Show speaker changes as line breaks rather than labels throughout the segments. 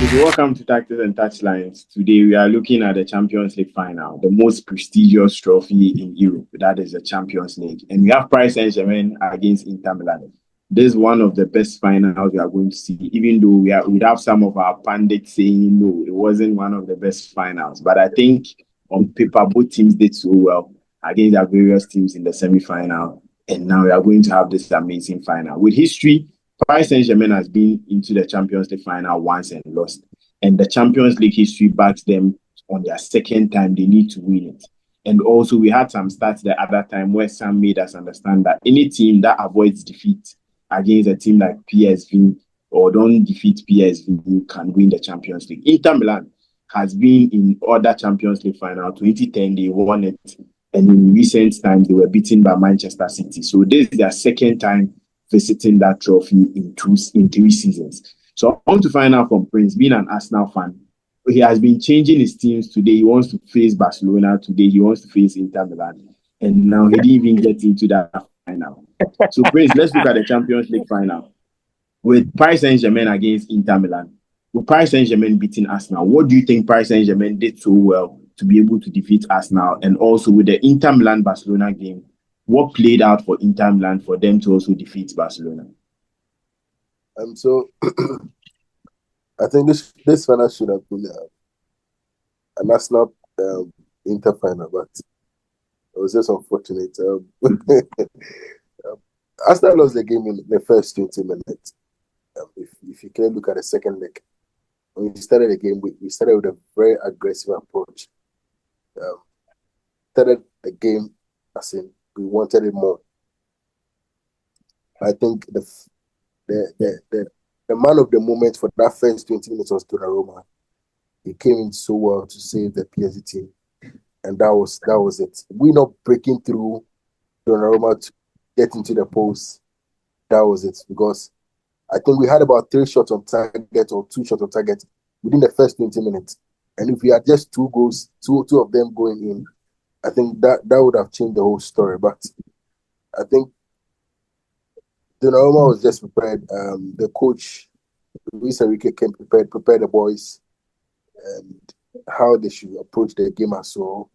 Okay, welcome to Tactics and Touchlines. Today we are looking at the Champions League final, the most prestigious trophy in Europe. That is the Champions League. And we have Paris Saint-Germain against Inter Milan. This is one of the best finals we are going to see, even though we have some of our pundits saying, no, it wasn't one of the best finals. But I think on paper, both teams did so well against their various teams in the semi-final. And now we are going to have this amazing final. With history, Paris Saint-Germain has been into the Champions League final once and lost. And the Champions League history backs them on their second time they need to win it. And also, we had some stats the other time where Sam made us understand that any team that avoids defeat against a team like PSG or don't defeat PSG can win the Champions League. Inter Milan has been in other Champions League final. 2010, they won it. And in recent times, they were beaten by Manchester City. So this is their second time visiting that trophy in 3 seasons. So I want to find out from Prince, being an Arsenal fan, he has been changing his teams today. He wants to face Barcelona today. He wants to face Inter Milan. And now he didn't even get into that final. So Prince, let's look at the Champions League final. With Paris Saint-Germain against Inter Milan, with Paris Saint-Germain beating Arsenal, what do you think Paris Saint-Germain did so well to be able to defeat Arsenal? And also with the Inter Milan-Barcelona game, what played out for Inter Milan for them to also defeat Barcelona?
So I think this final should have been an Arsenal Inter final, but it was just unfortunate. Arsenal lost the game in the first 20 minutes. If you can look at the second leg, when we started the game, we started with a very aggressive approach. Started the game as in we wanted it more. I think the man of the moment for that first 20 minutes was Donnarumma. He came in so well to save the PSG team, and that was it. We're not breaking through Donnarumma to get into the post. That was it, because I think we had about 3 shots on target or 2 shots on target within the first 20 minutes. And if we had just 2 goals, two of them going in, I think that would have changed the whole story. But I think Donnarumma was just prepared. The coach, Luis Enrique, came prepared, prepare the boys and how they should approach the game as well.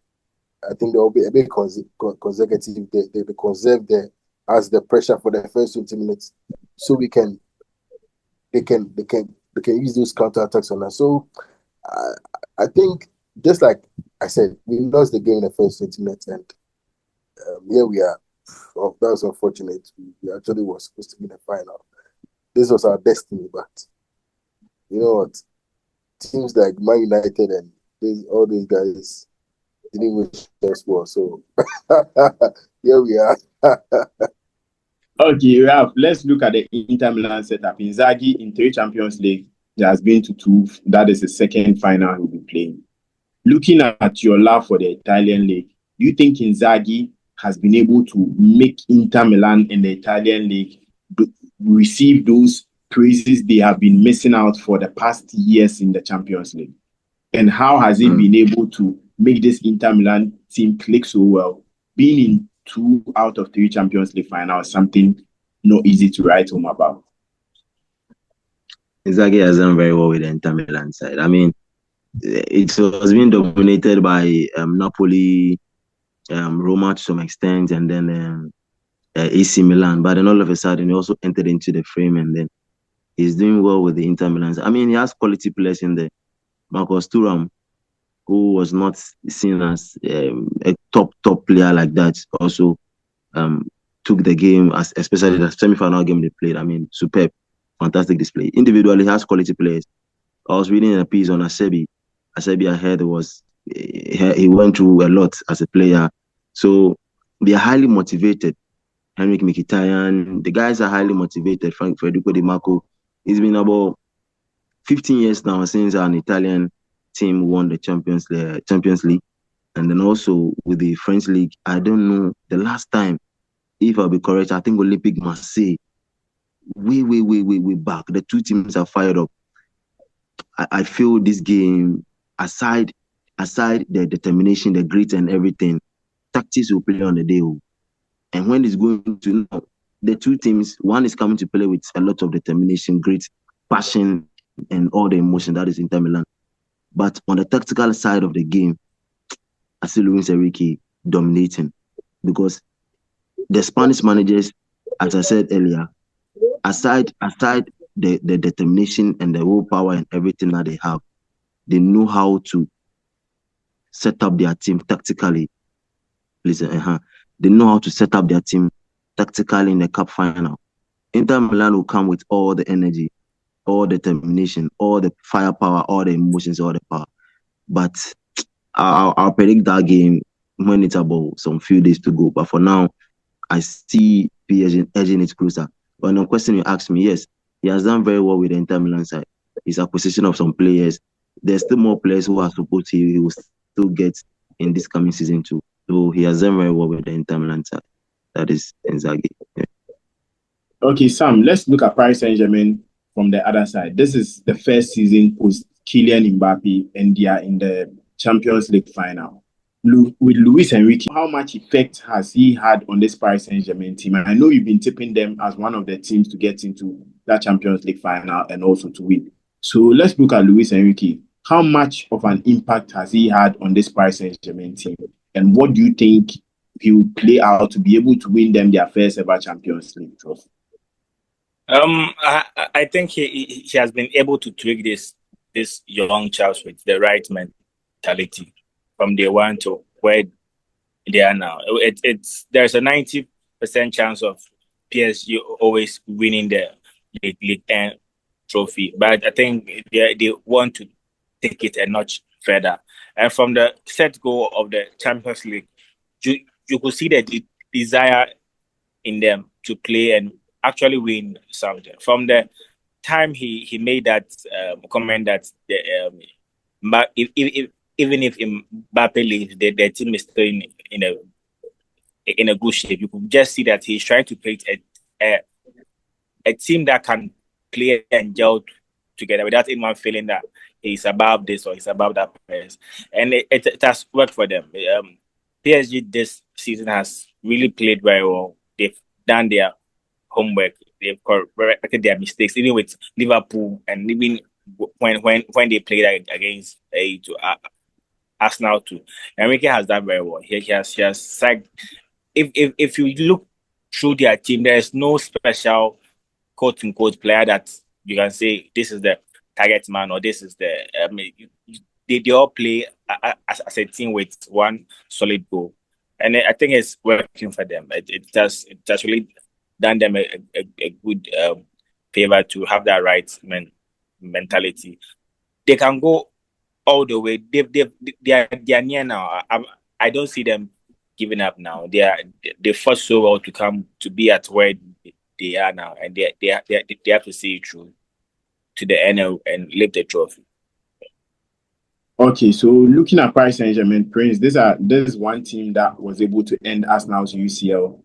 I think there will be a bit consecutive. They conserve the pressure for the first 20 minutes, so they can use those counterattacks on us. So I think, just like I said, we lost the game in the first 20 minutes, and here we are. Oh, that was unfortunate. We actually were supposed to be in the final. This was our destiny, but you know what? Teams like Man United and all these guys didn't wish us well. So here we are.
Okay, Ralph, let's look at the Inter Milan setup. Inzaghi in 3 Champions League, he has been to 2. That is the second final he'll be playing. Looking at your love for the Italian league, do you think Inzaghi has been able to make Inter Milan and the Italian league receive those praises they have been missing out for the past years in the Champions League? And how has he been able to make this Inter Milan team click so well? Being in 2 out of 3 Champions League finals, something not easy to write home about.
Inzaghi has done very well with the Inter Milan side. I mean, it was being dominated by Napoli, Roma to some extent, and then AC Milan. But then all of a sudden, he also entered into the frame, and then he's doing well with the Inter Milan. I mean, he has quality players in there. Marcus Thuram, who was not seen as a top player like that, also took the game, especially the semi-final game they played. I mean, superb, fantastic display. Individually, he has quality players. I was reading a piece on Asebi. Asebi, I heard, he went through a lot as a player. So they are highly motivated. Henrik Mkhitaryan, the guys are highly motivated. Federico Di Marco. It's been about 15 years now since an Italian team won the Champions League. And then also with the French League, I don't know the last time, if I'll be correct, I think Olympique Marseille. Way back. The 2 teams are fired up. I feel this game, aside the determination, the grit and everything, tactics will play on the day. And when it's going to, the 2 teams, one is coming to play with a lot of determination, grit, passion, and all the emotion that is Inter Milan. But on the tactical side of the game, I see Luis Enrique dominating, because the Spanish managers, as I said earlier, aside the determination and the willpower and everything that they have, they know how to set up their team tactically. Listen, they know how to set up their team tactically in the cup final. Inter Milan will come with all the energy, all the determination, all the firepower, all the emotions, all the power. But I'll predict that game when it's about some few days to go. But for now, I see PSG edging it closer. But on the question you asked me, yes, he has done very well with the Inter Milan side. His acquisition of some players. There's still more players who are supposed to he will still get in this coming season too. So he has done very well with the Inter Milan side. That is Inzaghi. Yeah.
Okay, Sam, let's look at Paris Saint-Germain from the other side. This is the first season post Kylian Mbappe, and they are in the Champions League final. With Luis Enrique, how much effect has he had on this Paris Saint-Germain team? And I know you've been tipping them as one of the teams to get into that Champions League final and also to win. So let's look at Luis Enrique. How much of an impact has he had on this Paris Saint-Germain team? And what do you think he will play out to be able to win them their first ever Champions League trophy?
I think he has been able to tweak this young child with the right mentality from day one to where they are now. There's a 90% chance of PSG always winning the League 10 trophy, but I think they want to take it a notch further. And from the set goal of the Champions League, you could see the desire in them to play and actually win something. From the time he made that comment that even if Mbappe leaves, the team is still in a good shape. You could just see that he's trying to create a team that can play and gel together without anyone feeling that he's above this or he's above that players. And it has worked for them. PSG this season has really played very well. They've done their homework. They've corrected their mistakes, even with Liverpool, and even when they played against Arsenal too. Enrique has done very well. He has sacked. If you look through their team, there is no special quote unquote player that you can say this is the target man or this is the. They all play as a team with one solid goal, and I think it's working for them. It has really done them a good favor to have that right mentality. They can go all the way. They are near now. I don't see them giving up now. They fought so well to come to be at where they are now, and they have to see it through to the end and lift the trophy.
Okay, so looking at Paris Saint-Germain, Prince, this is one team that was able to end Arsenal's UCL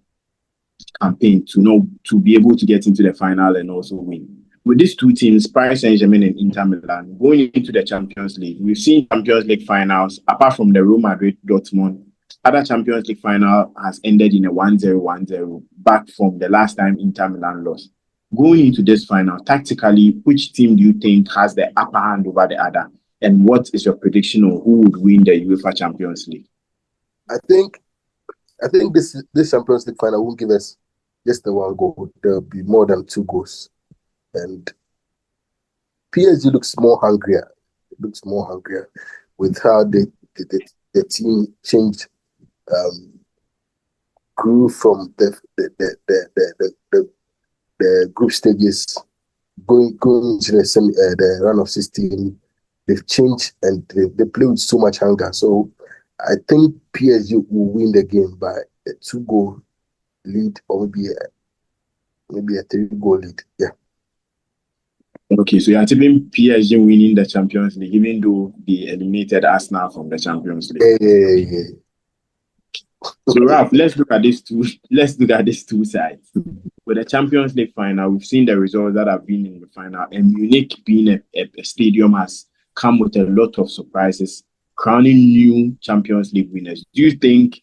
campaign to be able to get into the final and also win. With these two teams, Paris Saint-Germain and Inter Milan, going into the Champions League, we've seen Champions League finals, apart from the Real Madrid Dortmund, other Champions League final has ended in a 1-0, back from the last time Inter Milan lost. Going into this final, tactically, which team do you think has the upper hand over the other? And what is your prediction on who would win the UEFA Champions League?
I think this Champions League final won't give us just the one goal. There'll be more than 2 goals. And PSG looks more hungrier. It looks more hungrier with how the team changed, grew from the group stages, going into the round of 16. They've changed and they play with so much hunger. So I think PSG will win the game by a 2-goal lead or maybe a 3-goal lead. Yeah.
Okay, so you're tipping PSG winning the Champions League, even though they eliminated Arsenal from the Champions League.
Yeah.
So Ralph, let's look at these two sides. With the Champions League final, we've seen the results that have been in the final, and Munich being a stadium has come with a lot of surprises, crowning new Champions League winners. Do you think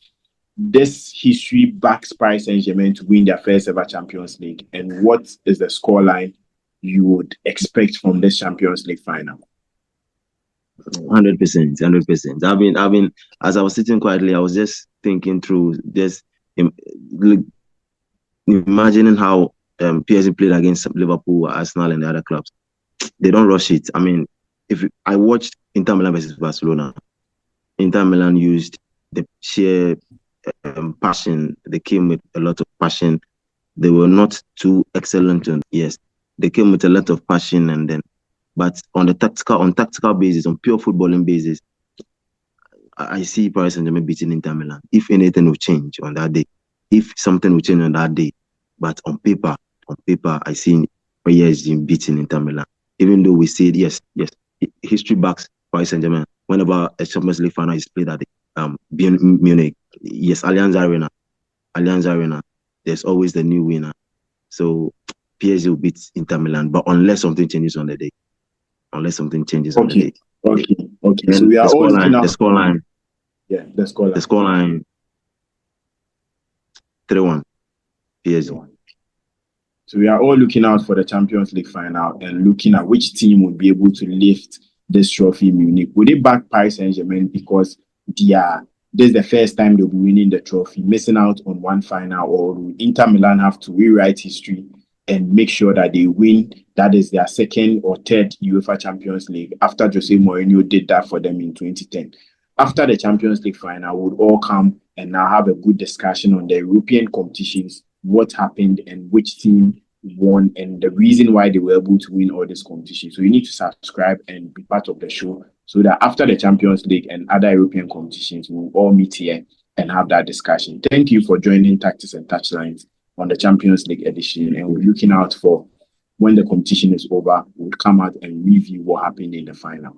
this history backs Paris Saint-Germain to win their first ever Champions League? And what is the scoreline you would expect from this Champions League final?
100%, 100%. I've been, as I was sitting quietly, I was just thinking through, just imagining how PSG played against Liverpool, Arsenal, and the other clubs. They don't rush it. I mean, I watched Inter Milan versus Barcelona, Inter Milan used the sheer passion. They came with a lot of passion. They were not too excellent. Yes, they came with a lot of passion, but on tactical basis, on pure footballing basis, I see Paris Saint-Germain beating Inter Milan. If anything will change on that day, if something will change on that day, but on paper, I see PSG beating Inter Milan. Even though we said yes, history backs Paris Saint-Germain. Whenever a Champions League final is played at Munich, yes, Allianz Arena, there's always the new winner. So PSG will beat Inter Milan, but unless something changes on the day. On the day.
Okay. So we are all looking at
the scoreline.
Yeah, the scoreline.
The scoreline 3-1 PSG.
So we are all looking out for the Champions League final and looking at which team would be able to lift this trophy in Munich. Would they back Paris Saint-Germain because this is the first time they'll be winning the trophy, missing out on one final, or will Inter Milan have to rewrite history and make sure that they win? That is their second or third UEFA Champions League after Jose Mourinho did that for them in 2010. After the Champions League final, we'll all come and now have a good discussion on the European competitions, what happened and which team won and the reason why they were able to win all these competitions. So you need to subscribe and be part of the show so that after the Champions League and other European competitions, we'll all meet here and have that discussion. Thank you for joining Tactics and Touchlines on the Champions League edition, and we're looking out for when the competition is over, we'll come out and review what happened in the final.